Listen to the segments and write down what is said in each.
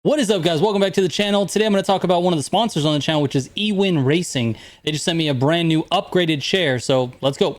What is up, guys? Welcome back to the channel. Today I'm going to talk about one of the sponsors on the channel, which is Ewin Racing. They just sent me a brand new upgraded chair, so let's go.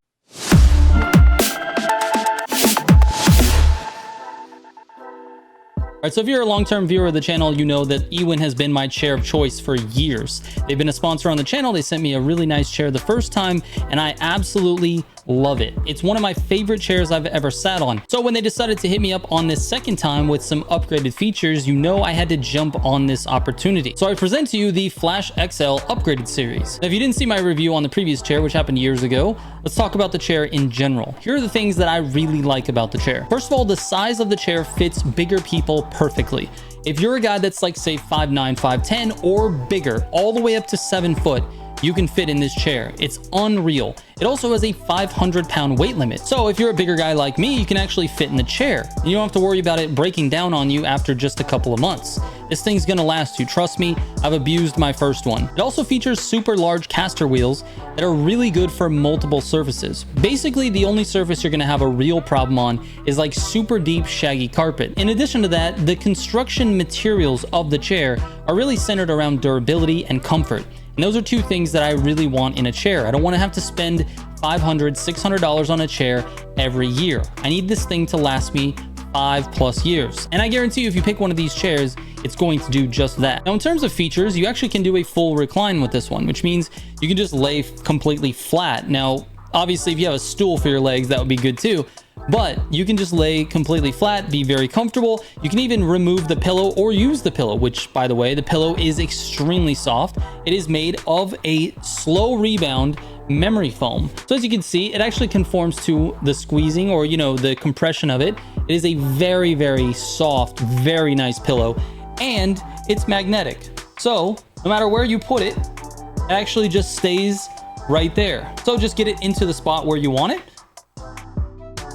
All right, so if you're a long-term viewer of the channel, you know that Ewin has been my chair of choice for years. They've been a sponsor on the channel. They sent me a really nice chair the first time, and I absolutely love it. It's one of my favorite chairs I've ever sat on. So when they decided to hit me up on this second time with some upgraded features, you know I had to jump on this opportunity. So I present to you the Flash XL upgraded series. Now, if you didn't see my review on the previous chair, which happened years ago, let's talk about the chair in general. Here are the things that I really like about the chair. First of all, the size of the chair fits bigger people perfectly. If you're a guy that's like, say, 5'9", 5'10", or bigger, all the way up to 7 foot, you can fit in this chair. It's unreal. It also has a 500-pound weight limit. So if you're a bigger guy like me, you can actually fit in the chair. You don't have to worry about it breaking down on you after just a couple of months. This thing's gonna last you. Trust me, I've abused my first one. It also features super large caster wheels that are really good for multiple surfaces. Basically, the only surface you're gonna have a real problem on is like super deep, shaggy carpet. In addition to that, the construction materials of the chair are really centered around durability and comfort. And those are two things that I really want in a chair. I don't want to have to spend $500, $600 on a chair every year. I need this thing to last me 5+ years. And I guarantee you, if you pick one of these chairs, it's going to do just that. Now, in terms of features, you actually can do a full recline with this one, which means you can just lay completely flat. Now, obviously, if you have a stool for your legs, that would be good too. But you can just lay completely flat, be very comfortable. You can even remove the pillow or use the pillow, which, by the way, the pillow is extremely soft. It is made of a slow rebound memory foam. So as you can see, it actually conforms to the squeezing or, the compression of it. It is a very, very soft, very nice pillow, and it's magnetic. So no matter where you put it, it actually just stays right there. So just get it into the spot where you want it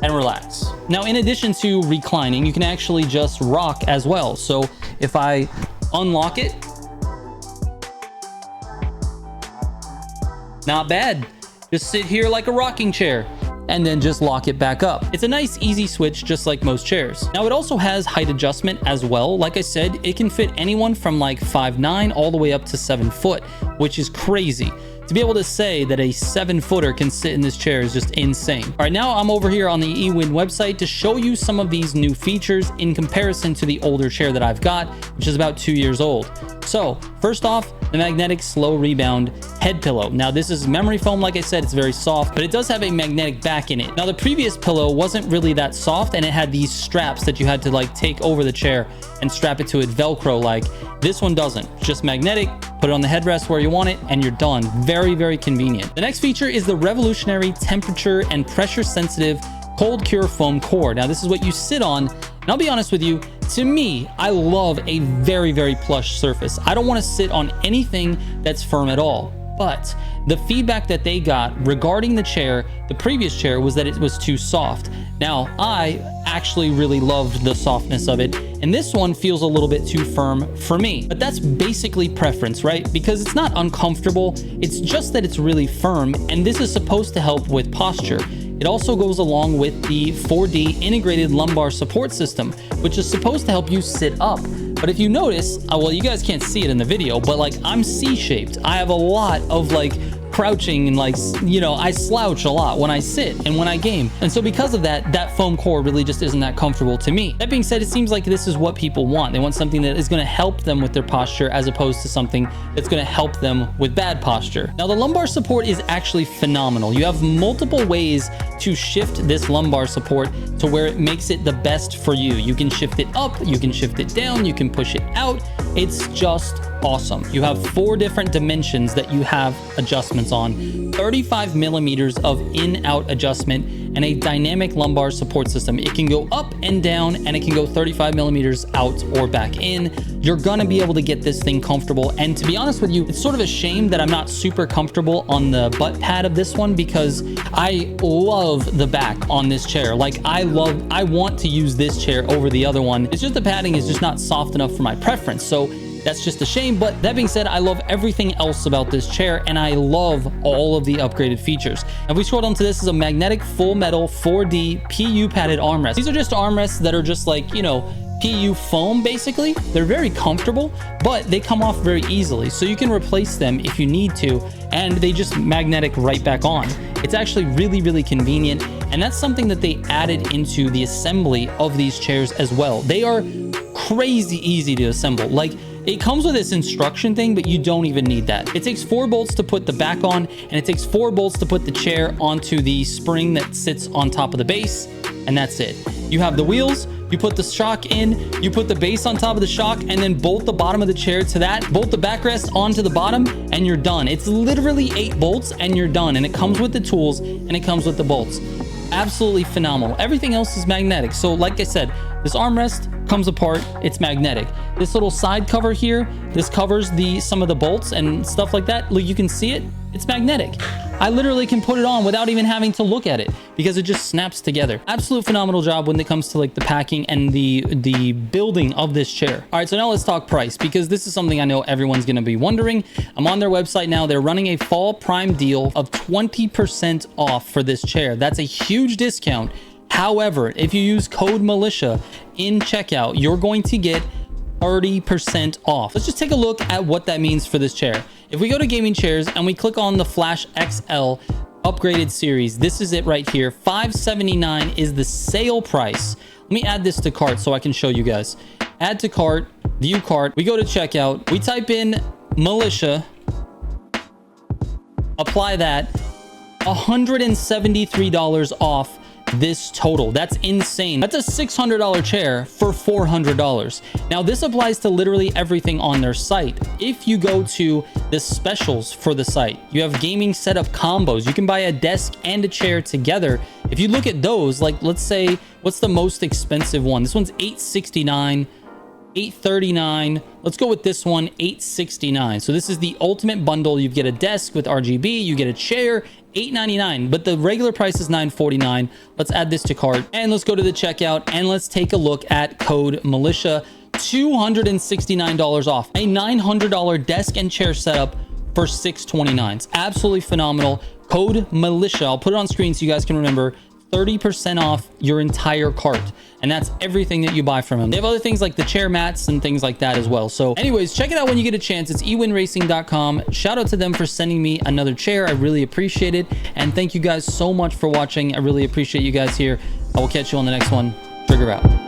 and relax. Now, in addition to reclining, you can actually just rock as well. So if I unlock it, not bad. Just sit here like a rocking chair and then just lock it back up. It's a nice, easy switch, just like most chairs. Now, it also has height adjustment as well. Like I said, it can fit anyone from like 5'9" all the way up to 7 foot, which is crazy. To be able to say that a 7-footer can sit in this chair is just insane. All right, now I'm over here on the Ewin website to show you some of these new features in comparison to the older chair that I've got, which is about 2 years old. So first off, the magnetic slow rebound head pillow. Now, this is memory foam. Like I said, it's very soft, but it does have a magnetic back in it. Now, the previous pillow wasn't really that soft, and it had these straps that you had to like take over the chair and strap it to it Velcro like. This one doesn't. Just magnetic. Put it on the headrest where you want it, and you're done. Very, very convenient. The next feature is the revolutionary temperature and pressure sensitive cold cure foam core. Now, this is what you sit on, and I'll be honest with you, to me, I love a very, very plush surface. I don't want to sit on anything that's firm at all. But the feedback that they got regarding the chair, the previous chair, was that it was too soft. Now, I actually really loved the softness of it, and this one feels a little bit too firm for me. But that's basically preference, right? Because it's not uncomfortable, it's just that it's really firm, and this is supposed to help with posture. It also goes along with the 4D integrated lumbar support system, which is supposed to help you sit up. But if you notice, well, you guys can't see it in the video, but like I'm C-shaped. I have a lot of like crouching and like, I slouch a lot when I sit and when I game. And so because of that, that foam core really just isn't that comfortable to me. That being said, it seems like this is what people want. They want something that is going to help them with their posture as opposed to something that's going to help them with bad posture. Now, the lumbar support is actually phenomenal. You have multiple ways to shift this lumbar support to where it makes it the best for you. You can shift it up, you can shift it down, you can push it out. It's just awesome. You have 4 different dimensions that you have adjustments on, 35 millimeters of in-out adjustment, and a dynamic lumbar support system. It can go up and down, and it can go 35 millimeters out or back in. You're gonna be able to get this thing comfortable. And to be honest with you, it's sort of a shame that I'm not super comfortable on the butt pad of this one, because I love the back on this chair. Like I want to use this chair over the other one. It's just the padding is just not soft enough for my preference. So that's just a shame. But that being said, I love everything else about this chair, and I love all of the upgraded features. Now, if we scroll down to this, is a magnetic full metal 4D PU padded armrest. These are just armrests that are just like, PU foam, basically. They're very comfortable, but they come off very easily. So you can replace them if you need to, and they just magnetic right back on. It's actually really, really convenient. And that's something that they added into the assembly of these chairs as well. They are crazy easy to assemble. Like, it comes with this instruction thing, but you don't even need that. It takes 4 bolts to put the back on, and it takes 4 bolts to put the chair onto the spring that sits on top of the base, and that's it. You have the wheels, you put the shock in, you put the base on top of the shock, and then bolt the bottom of the chair to that, bolt the backrest onto the bottom, and you're done. It's literally 8 bolts, and you're done. And it comes with the tools, and it comes with the bolts. Absolutely phenomenal. Everything else is magnetic. So like I said, this armrest comes apart, it's magnetic. This little side cover here, this covers some of the bolts and stuff like that. Look, you can see it, it's magnetic. I literally can put it on without even having to look at it because it just snaps together. Absolute phenomenal job when it comes to like the packing and the building of this chair. All right, so now let's talk price, because this is something I know everyone's gonna be wondering. I'm on their website now. They're running a fall prime deal of 20% off for this chair. That's a huge discount. However, if you use code Militia in checkout, you're going to get 30% off. Let's just take a look at what that means for this chair. If we go to gaming chairs and we click on the Flash XL upgraded series, this is it right here. $579 is the sale price. Let me add this to cart so I can show you guys. Add to cart, view cart. We go to checkout. We type in Militia, apply that. $173 off this total. That's insane. That's a $600 chair for $400. Now this applies to literally everything on their site. If you go to the specials for the site, you have gaming setup combos. You can buy a desk and a chair together. If you look at those, like let's say, what's the most expensive one? This one's $869, $839. Let's go with this one, $869. So this is the ultimate bundle. You get a desk with RGB, you get a chair, $899, but the regular price is $949. Let's add this to cart and let's go to the checkout and let's take a look at code Militia. $269 off. A $900 desk and chair setup for $629. It's absolutely phenomenal. Code Militia. I'll put it on screen so you guys can remember. 30% off your entire cart, and that's everything that you buy from them. They have other things like the chair mats and things like that as well. So anyways, check it out when you get a chance. It's ewinracing.com. Shout out to them for sending me another chair. I really appreciate it, and thank you guys so much for watching. I really appreciate you guys here. I will catch you on the next one. Trigger out.